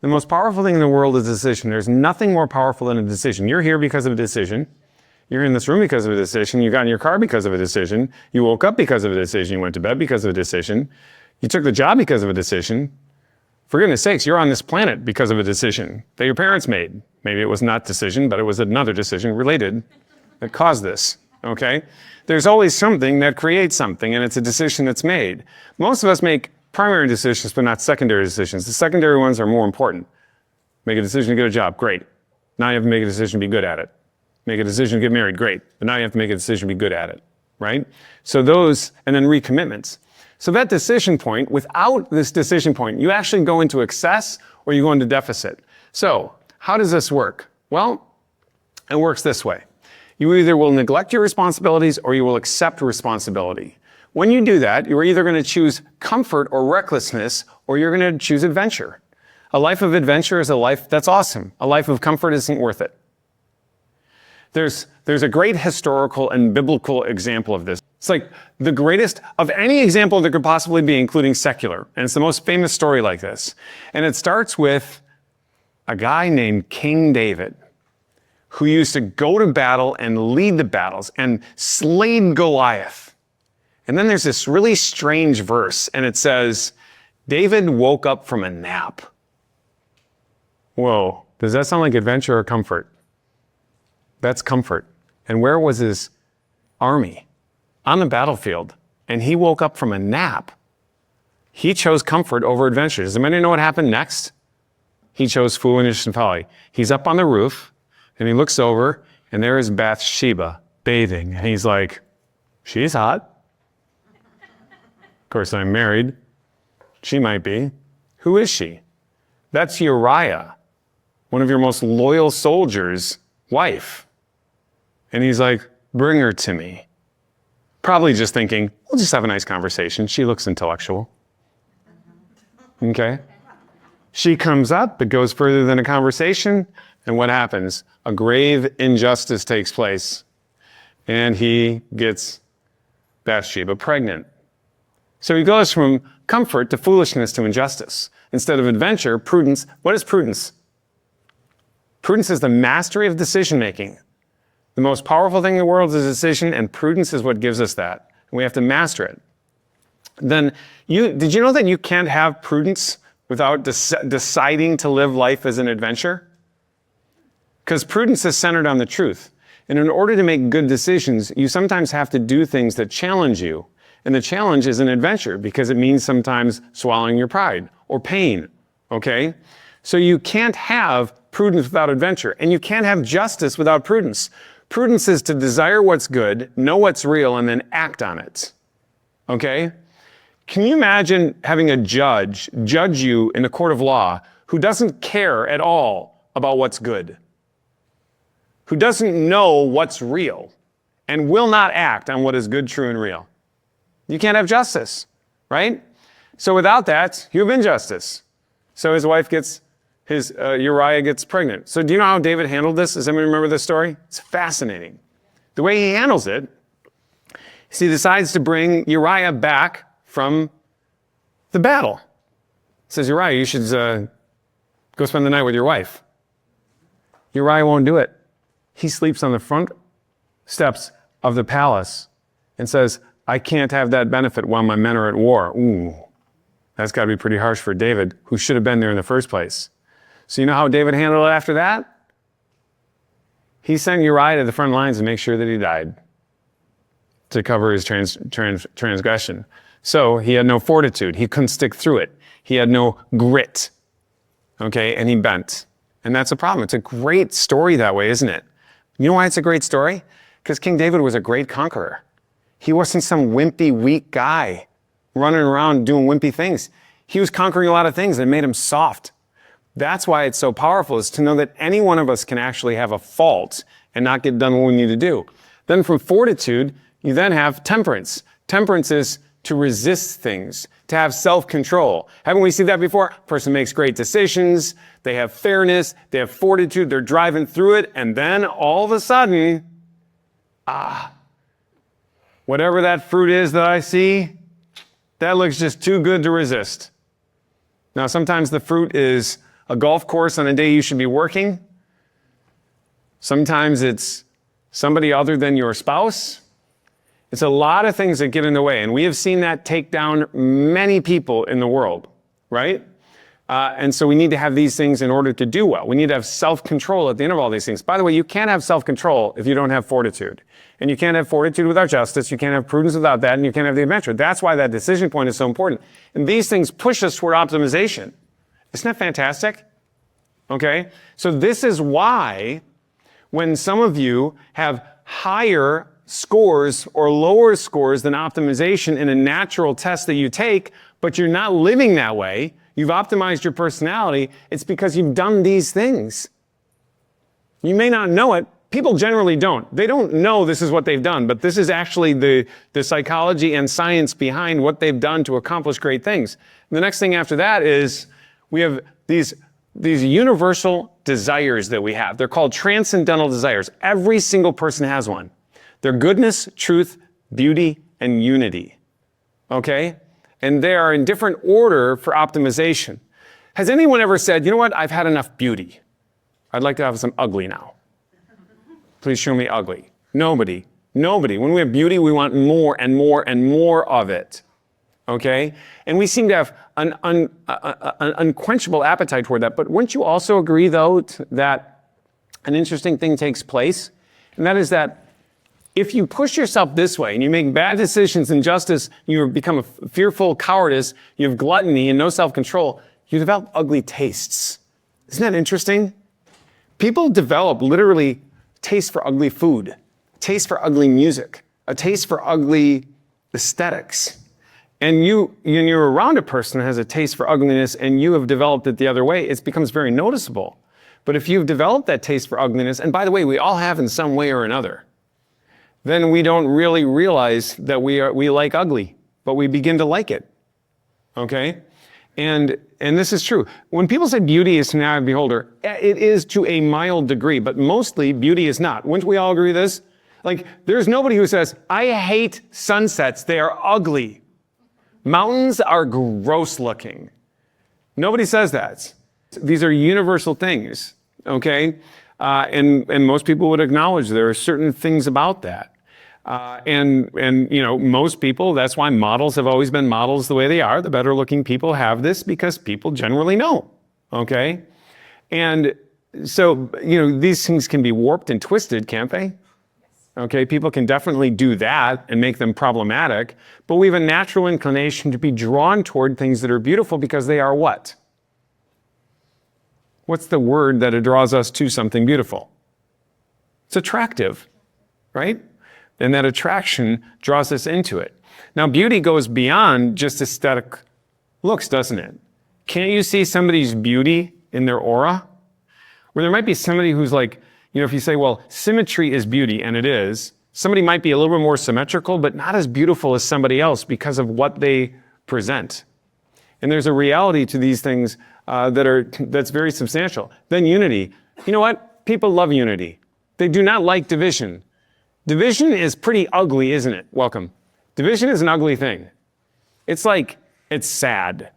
The most powerful thing in the world is a decision. There's nothing more powerful than a decision. You're here because of a decision. You're in this room because of a decision. You got in your car because of a decision. You woke up because of a decision. You went to bed because of a decision. You took the job because of a decision. For goodness sakes, you're on this planet because of a decision that your parents made. Maybe it was not decision, but it was another decision related that caused this, okay? There's always something that creates something, and it's a decision that's made. Most of us make primary decisions, but not secondary decisions. The secondary ones are more important. Make a decision to get a job, great. Now you have to make a decision to be good at it. Make a decision to get married, great. But now you have to make a decision to be good at it, right? So those, and then recommitments. So that decision point, without this decision point, you actually go into excess or you go into deficit. So how does this work? Well, it works this way. You either will neglect your responsibilities or you will accept responsibility. When you do that, you're either going to choose comfort or recklessness, or you're going to choose adventure. A life of adventure is a life that's awesome. A life of comfort isn't worth it. There's a great historical and biblical example of this. It's like the greatest of any example there could possibly be, including secular. And it's the most famous story like this. And it starts with a guy named King David, who used to go to battle and lead the battles and slayed Goliath. And then there's this really strange verse, and it says, David woke up from a nap. Whoa, does that sound like adventure or comfort? That's comfort. And where was his army? On the battlefield. And he woke up from a nap. He chose comfort over adventure. Does anybody know what happened next? He chose foolishness and folly. He's up on the roof, and he looks over, and there is Bathsheba bathing. And he's like, she's hot. Of course, I'm married. She might be. Who is she? That's Uriah, one of your most loyal soldiers' wife. And he's like, bring her to me. Probably just thinking, we'll just have a nice conversation. She looks intellectual. Okay? She comes up, it goes further than a conversation, and what happens? A grave injustice takes place, and he gets Bathsheba pregnant. So he goes from comfort to foolishness to injustice. Instead of adventure, prudence. What is prudence? Prudence is the mastery of decision making. The most powerful thing in the world is a decision, and prudence is what gives us that. And we have to master it. Then, did you know that you can't have prudence without deciding to live life as an adventure? Because prudence is centered on the truth. And in order to make good decisions, you sometimes have to do things that challenge you. And the challenge is an adventure because it means sometimes swallowing your pride or pain, okay? So you can't have prudence without adventure, and you can't have justice without prudence. Prudence is to desire what's good, know what's real, and then act on it, okay? Can you imagine having a judge you in a court of law who doesn't care at all about what's good, who doesn't know what's real, and will not act on what is good, true, and real? You can't have justice, right? So without that, you have injustice. So his wife Uriah gets pregnant. So do you know how David handled this? Does anybody remember this story? It's fascinating. The way he handles it is he decides to bring Uriah back from the battle. He says, Uriah, you should go spend the night with your wife. Uriah won't do it. He sleeps on the front steps of the palace and says, I can't have that benefit while my men are at war. Ooh, that's got to be pretty harsh for David, who should have been there in the first place. So you know how David handled it after that? He sent Uriah to the front lines to make sure that he died, to cover his transgression. So he had no fortitude. He couldn't stick through it. He had no grit. Okay, and he bent. And that's a problem. It's a great story that way, isn't it? You know why it's a great story? Because King David was a great conqueror. He wasn't some wimpy, weak guy running around doing wimpy things. He was conquering a lot of things that made him soft. That's why it's so powerful, is to know that any one of us can actually have a fault and not get done what we need to do. Then from fortitude, you then have temperance. Temperance is to resist things, to have self-control. Haven't we seen that before? A person makes great decisions, they have fairness, they have fortitude, they're driving through it, and then all of a sudden, whatever that fruit is that I see, that looks just too good to resist. Now, sometimes the fruit is a golf course on a day you should be working. Sometimes it's somebody other than your spouse. It's a lot of things that get in the way. And we have seen that take down many people in the world, right? And so we need to have these things in order to do well. We need to have self-control at the end of all these things. By the way, you can't have self-control if you don't have fortitude. And you can't have fortitude without justice. You can't have prudence without that. And you can't have the adventure. That's why that decision point is so important. And these things push us toward optimization. Isn't that fantastic? Okay? So this is why when some of you have higher scores or lower scores than optimization in a natural test that you take, but you're not living that way, you've optimized your personality, it's because you've done these things. You may not know it. People generally don't. They don't know this is what they've done, but this is actually the psychology and science behind what they've done to accomplish great things. And the next thing after that is we have these universal desires that we have. They're called transcendental desires. Every single person has one. They're goodness, truth, beauty, and unity. Okay? And they are in different order for optimization. Has anyone ever said, you know what, I've had enough beauty. I'd like to have some ugly now. Please show me ugly. Nobody. Nobody. When we have beauty, we want more and more and more of it. Okay? And we seem to have an unquenchable appetite toward that. But wouldn't you also agree, though, that an interesting thing takes place? And that is that if you push yourself this way and you make bad decisions, injustice, you become a fearful cowardice, you have gluttony and no self-control, you develop ugly tastes. Isn't that interesting? People develop literally taste for ugly food, taste for ugly music, a taste for ugly aesthetics. And you're around a person who has a taste for ugliness and you have developed it the other way, it becomes very noticeable. But if you've developed that taste for ugliness, and by the way, we all have in some way or another, then we don't really realize that we like ugly, but we begin to like it. Okay? And this is true. When people say beauty is to the eye of the beholder, it is to a mild degree, but mostly beauty is not. Wouldn't we all agree with this? Like, there's nobody who says, I hate sunsets, they are ugly. Mountains are gross looking. Nobody says that. These are universal things, okay? And most people would acknowledge there are certain things about that. And you know, most people, that's why models have always been models the way they are. The better looking people have this because people generally know, okay? And so, you know, these things can be warped and twisted, can't they? Okay, people can definitely do that and make them problematic, but we have a natural inclination to be drawn toward things that are beautiful because they are what? What's the word that draws us to something beautiful? It's attractive, right? And that attraction draws us into it. Now, beauty goes beyond just aesthetic looks, doesn't it? Can't you see somebody's beauty in their aura? Where there might be somebody who's like, you know, if you say, well, symmetry is beauty, and it is, somebody might be a little bit more symmetrical, but not as beautiful as somebody else because of what they present. And there's a reality to these things that's very substantial. Then unity. You know what? People love unity. They do not like division. Division is pretty ugly, isn't it? Welcome. Division is an ugly thing. It's like, it's sad.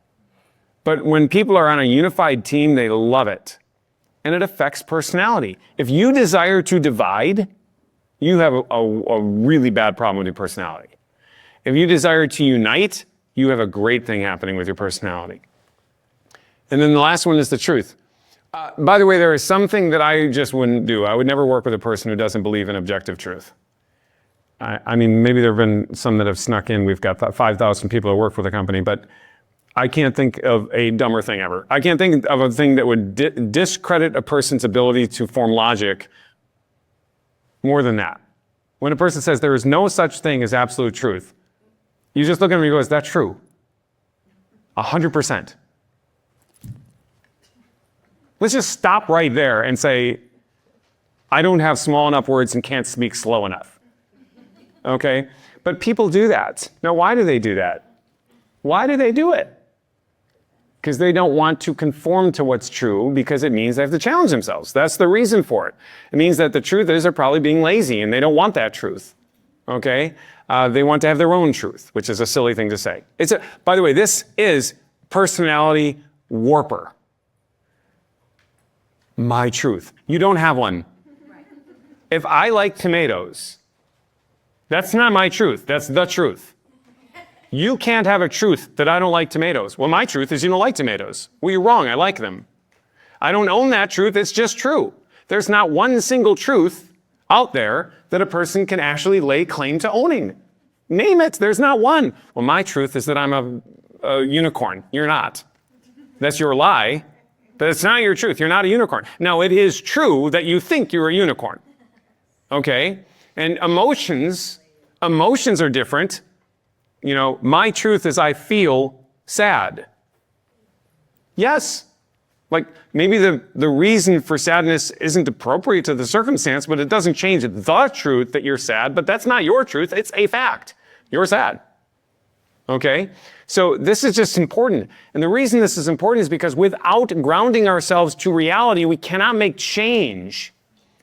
But when people are on a unified team, they love it. And it affects personality. If you desire to divide, you have a really bad problem with your personality. If you desire to unite, you have a great thing happening with your personality. And then the last one is the truth. By the way, there is something that I just wouldn't do. I would never work with a person who doesn't believe in objective truth. I mean, maybe there have been some that have snuck in. We've got 5,000 people who work for the company, but I can't think of a dumber thing ever. I can't think of a thing that would discredit a person's ability to form logic more than that. When a person says there is no such thing as absolute truth, you just look at them and you go, is that true? 100%. Let's just stop right there and say, I don't have small enough words and can't speak slow enough. Okay? But people do that. Now, why do they do that? Why do they do it? Because they don't want to conform to what's true because it means they have to challenge themselves. That's the reason for it. It means that the truth is they're probably being lazy and they don't want that truth. Okay? They want to have their own truth, which is a silly thing to say. By the way, this is personality warper. my truth. You don't have one. If I like tomatoes, that's not my truth. That's the truth. You can't have a truth that I don't like tomatoes. Well, my truth is you don't like tomatoes. Well, you're wrong. I like them. I don't own that truth. It's just true. There's not one single truth out there that a person can actually lay claim to owning. Name it. There's not one. Well, my truth is that I'm a unicorn. You're not. That's your lie, but it's not your truth. You're not a unicorn. Now, it is true that you think you're a unicorn. Okay? And emotions are different. You know, my truth is I feel sad. Yes. Like, maybe the reason for sadness isn't appropriate to the circumstance, but it doesn't change the truth that you're sad, but that's not your truth. It's a fact. You're sad. Okay? So this is just important. And the reason this is important is because without grounding ourselves to reality, we cannot make change.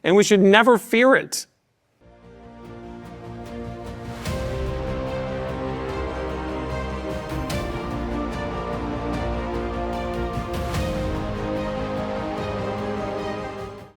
And we should never fear it.